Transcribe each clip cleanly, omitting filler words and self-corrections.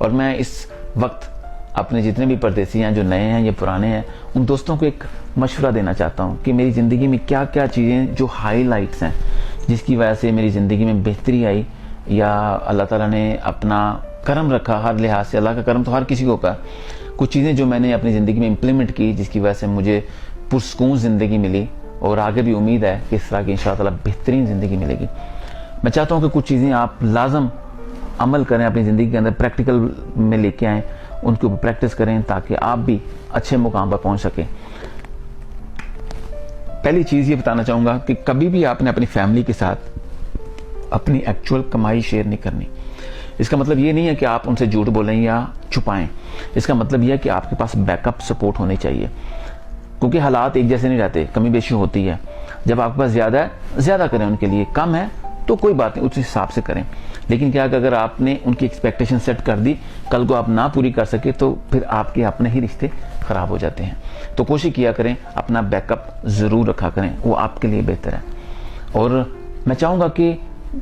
और मैं इस वक्त अपने जितने भी परदेसी हैं, जो नए हैं या पुराने हैं, उन दोस्तों को एक मशवरा देना चाहता हूँ कि मेरी ज़िंदगी में क्या क्या चीज़ें जो हाईलाइट्स हैं, जिसकी वजह से मेरी ज़िंदगी में बेहतरी आई, या अल्लाह ताला ने अपना करम रखा हर लिहाज से। अल्लाह का करम तो हर किसी को होगा। कुछ चीज़ें जो मैंने अपनी ज़िंदगी में इम्प्लीमेंट की, जिसकी वजह से मुझे पुरसकून ज़िंदगी मिली, और आगे भी उम्मीद है कि इस तरह की इंशाअल्लाह बेहतरीन ज़िंदगी मिलेगी। मैं चाहता हूँ कि कुछ चीज़ें आप लाजम अमल करें, अपनी ज़िंदगी के अंदर प्रैक्टिकल में लेके आएँ, उनके ऊपर प्रैक्टिस करें, ताकि आप भी अच्छे मुकाम पर पहुँच सकें। पहली चीज़ ये बताना चाहूँगा कि कभी भी आपने अपनी फैमिली के साथ अपनी एक्चुअल कमाई शेयर नहीं करनी। इसका मतलब ये नहीं है कि आप उनसे झूठ बोलें या छुपाएं। इसका मतलब यह है कि आपके पास बैकअप सपोर्ट होनी चाहिए, क्योंकि हालात एक जैसे नहीं रहते, कमी बेशी होती है। जब आपके पास ज़्यादा है, ज़्यादा करें उनके लिए, कम है तो कोई बात नहीं, उस हिसाब से करें। लेकिन क्या अगर आपने उनकी एक्सपेक्टेशन सेट कर दी, कल को आप ना पूरी कर सके, तो फिर आपके अपने ही रिश्ते ख़राब हो जाते हैं। तो कोशिश किया करें, अपना बैकअप ज़रूर रखा करें, वो आपके लिए बेहतर है। और मैं चाहूँगा कि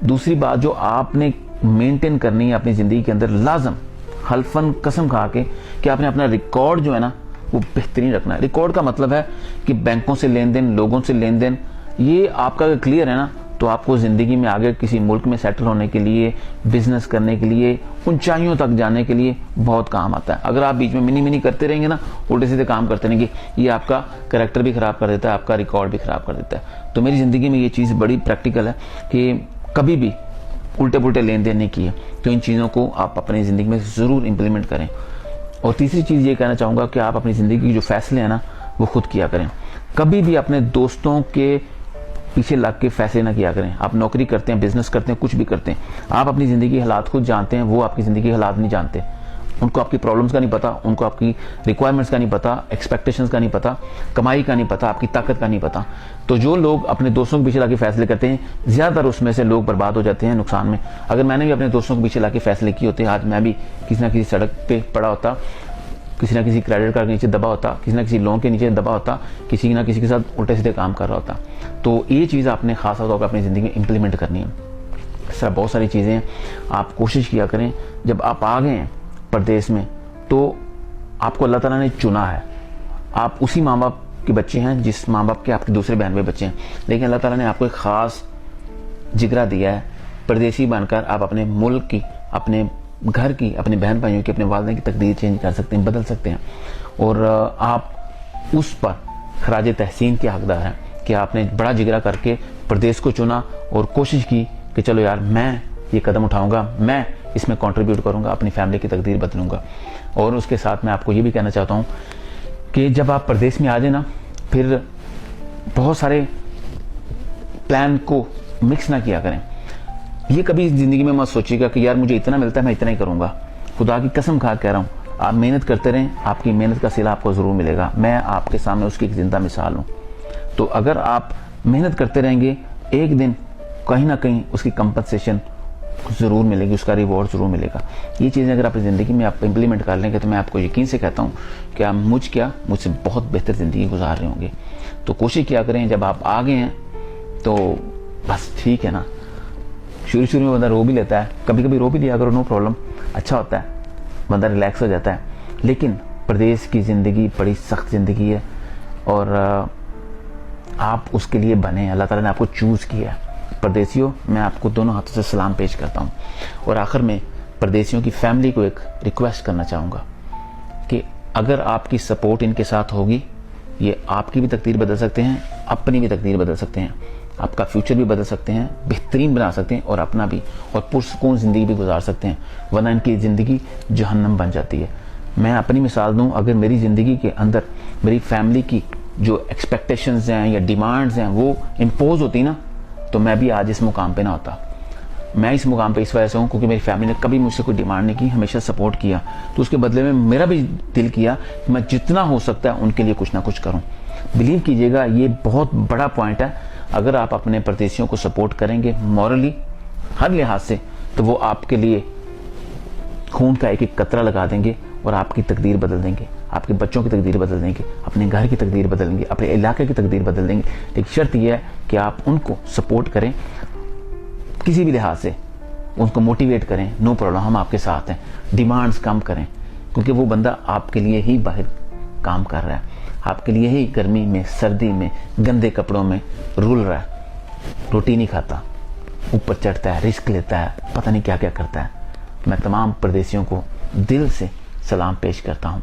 दूसरी बात जो आपने मेंटेन करनी है अपनी ज़िंदगी के अंदर, लाजम हल्फन कसम खा के, कि आपने अपना रिकॉर्ड जो है ना वो बेहतरीन रखना है। रिकॉर्ड का मतलब है कि बैंकों से लेन देन, लोगों से लेन देन, ये आपका अगर क्लियर है ना, तो आपको ज़िंदगी में आगे किसी मुल्क में सेटल होने के लिए, बिजनेस करने के लिए, ऊंचाइयों तक जाने के लिए बहुत काम आता है। अगर आप बीच में मिनी मिनी करते रहेंगे ना, उल्टे सीधे काम करते रहेंगे, ये आपका कैरेक्टर भी ख़राब कर देता है, आपका रिकॉर्ड भी ख़राब कर देता है। तो मेरी ज़िंदगी में ये चीज़ बड़ी प्रैक्टिकल है कि कभी भी उल्टे पुल्टे लेन देन नहीं किए। तो इन चीज़ों को आप अपनी ज़िंदगी में ज़रूर इम्प्लीमेंट करें। और तीसरी चीज़ ये कहना चाहूँगा कि आप अपनी ज़िंदगी के जो फैसले हैं ना, वो खुद किया करें। कभी भी अपने दोस्तों के पीछे लग के फैसले ना किया करें। आप नौकरी करते हैं, बिजनेस करते हैं, कुछ भी करते हैं, आप अपनी ज़िंदगी के हालात खुद जानते हैं, वो आपकी ज़िंदगी के हालात नहीं जानते। उनको आपकी प्रॉब्लम्स का नहीं पता, उनको आपकी रिक्वायरमेंट्स का नहीं पता, एक्सपेक्टेशंस का नहीं पता, कमाई का नहीं पता, आपकी ताकत का नहीं पता। तो जो लोग अपने दोस्तों के पीछे लाके फैसले करते हैं, ज़्यादातर उसमें से लोग बर्बाद हो जाते हैं, नुकसान में। अगर मैंने भी अपने दोस्तों के पीछे लाके फैसले किए होते, आज मैं भी किसी ना किसी सड़क पे पड़ा होता, किसी ना किसी क्रेडिट कार्ड के नीचे दबा होता, किसी ना किसी लोन के नीचे दबा होता, किसी ना किसी के साथ उल्टे सीधे काम कर रहा होता। तो ये चीज़ आपने खास तौर पर अपनी ज़िंदगी में इम्प्लीमेंट करनी है। इस तरह बहुत सारी चीज़ें आप कोशिश किया करें। जब आप आ गए हैं परदेश में, तो आपको अल्लाह ताला ने चुना है। आप उसी माँ बाप के बच्चे हैं जिस माँ बाप के आपके दूसरे बहन भाई बच्चे हैं, लेकिन अल्लाह ताला ने आपको एक ख़ास जिगरा दिया है। परदेसी बनकर आप अपने मुल्क की, अपने घर की, अपने बहन भाइयों की, अपने वालिदैन की तकदीर चेंज कर सकते हैं, बदल सकते हैं। और आप उस पर खराज तहसीन के हकदार हैं कि आपने बड़ा जिगरा करके प्रदेश को चुना और कोशिश की कि चलो यार, मैं ये कदम उठाऊंगा, मैं इसमें कंट्रीब्यूट करूंगा, अपनी फैमिली की तकदीर बदलूंगा। और उसके साथ मैं आपको ये भी कहना चाहता हूँ कि जब आप प्रदेश में आ जाए ना, फिर बहुत सारे प्लान को मिक्स ना किया करें। ये कभी ज़िंदगी में मत सोचिएगा कि यार मुझे इतना मिलता है, मैं इतना ही करूँगा। खुदा की कसम खा कह रहा हूँ, आप मेहनत करते रहें, आपकी मेहनत का सिला आपको ज़रूर मिलेगा। मैं आपके सामने उसकी एक ज़िंदा मिसाल हूँ। तो अगर आप मेहनत करते रहेंगे, एक दिन कहीं ना कहीं उसकी कंपनसेशन ज़रूर मिलेगी, उसका रिवॉर्ड ज़रूर मिलेगा। ये चीज़ें अगर अपनी ज़िंदगी में आप इम्प्लीमेंट कर लेंगे, तो मैं आपको यकीन से कहता हूँ कि आप मुझसे बहुत बेहतर ज़िंदगी गुजार रहे होंगे। तो कोशिश किया करें, जब आप आ गए हैं तो बस ठीक है ना। शुरू में बंदा रो भी लेता है, कभी कभी रो भी लिया करो, नो प्रॉब्लम, अच्छा होता है, बंदा रिलैक्स हो जाता है। लेकिन प्रदेश की ज़िंदगी बड़ी सख्त ज़िंदगी है और आप उसके लिए बने, अल्लाह ताला ने आपको चूज़ किया है। परदेसियों, मैं आपको दोनों हाथों से सलाम पेश करता हूँ। और आखिर में परदेसियों की फैमिली को एक रिक्वेस्ट करना चाहूँगा कि अगर आपकी सपोर्ट इनके साथ होगी, ये आपकी भी तकदीर बदल सकते हैं, अपनी भी तकदीर बदल सकते हैं, आपका फ्यूचर भी बदल सकते हैं, बेहतरीन बना सकते हैं, और अपना भी, और पुरसकून ज़िंदगी भी गुजार सकते हैं। वरना इनकी ज़िंदगी जहन्नम बन जाती है। मैं अपनी मिसाल दूँ, अगर मेरी ज़िंदगी के अंदर मेरी फैमिली की जो एक्सपेक्टेशंस हैं या डिमांड्स हैं वो इम्पोज होती ना, तो मैं भी आज इस मुकाम पे ना होता। मैं इस मुकाम पे इस वजह से हूँ क्योंकि मेरी फैमिली ने कभी मुझसे कोई डिमांड नहीं की, हमेशा सपोर्ट किया। तो उसके बदले में मेरा भी दिल किया कि मैं जितना हो सकता है उनके लिए कुछ ना कुछ करूँ। बिलीव कीजिएगा, ये बहुत बड़ा पॉइंट है। अगर आप अपने परदेसियों को सपोर्ट करेंगे मॉरली, हर लिहाज से, तो वो आपके लिए खून का एक एक कतरा लगा देंगे और आपकी तकदीर बदल देंगे, आपके बच्चों की तकदीर बदल देंगे, अपने घर की तकदीर बदल देंगे, अपने इलाके की तकदीर बदल देंगे। लेकिन शर्त यह है कि आप उनको सपोर्ट करें किसी भी लिहाज से, उनको मोटिवेट करें, नो प्रॉब्लम, हम आपके साथ हैं। डिमांड्स कम करें, क्योंकि वो बंदा आपके लिए ही बाहर काम कर रहा है, आपके लिए ही गर्मी में, सर्दी में, गंदे कपड़ों में रुल रहा है, रोटी नहीं खाता, ऊपर चढ़ता है, रिस्क लेता है, पता नहीं क्या क्या करता है। मैं तमाम परदेशियों को दिल से सलाम पेश करता हूँ।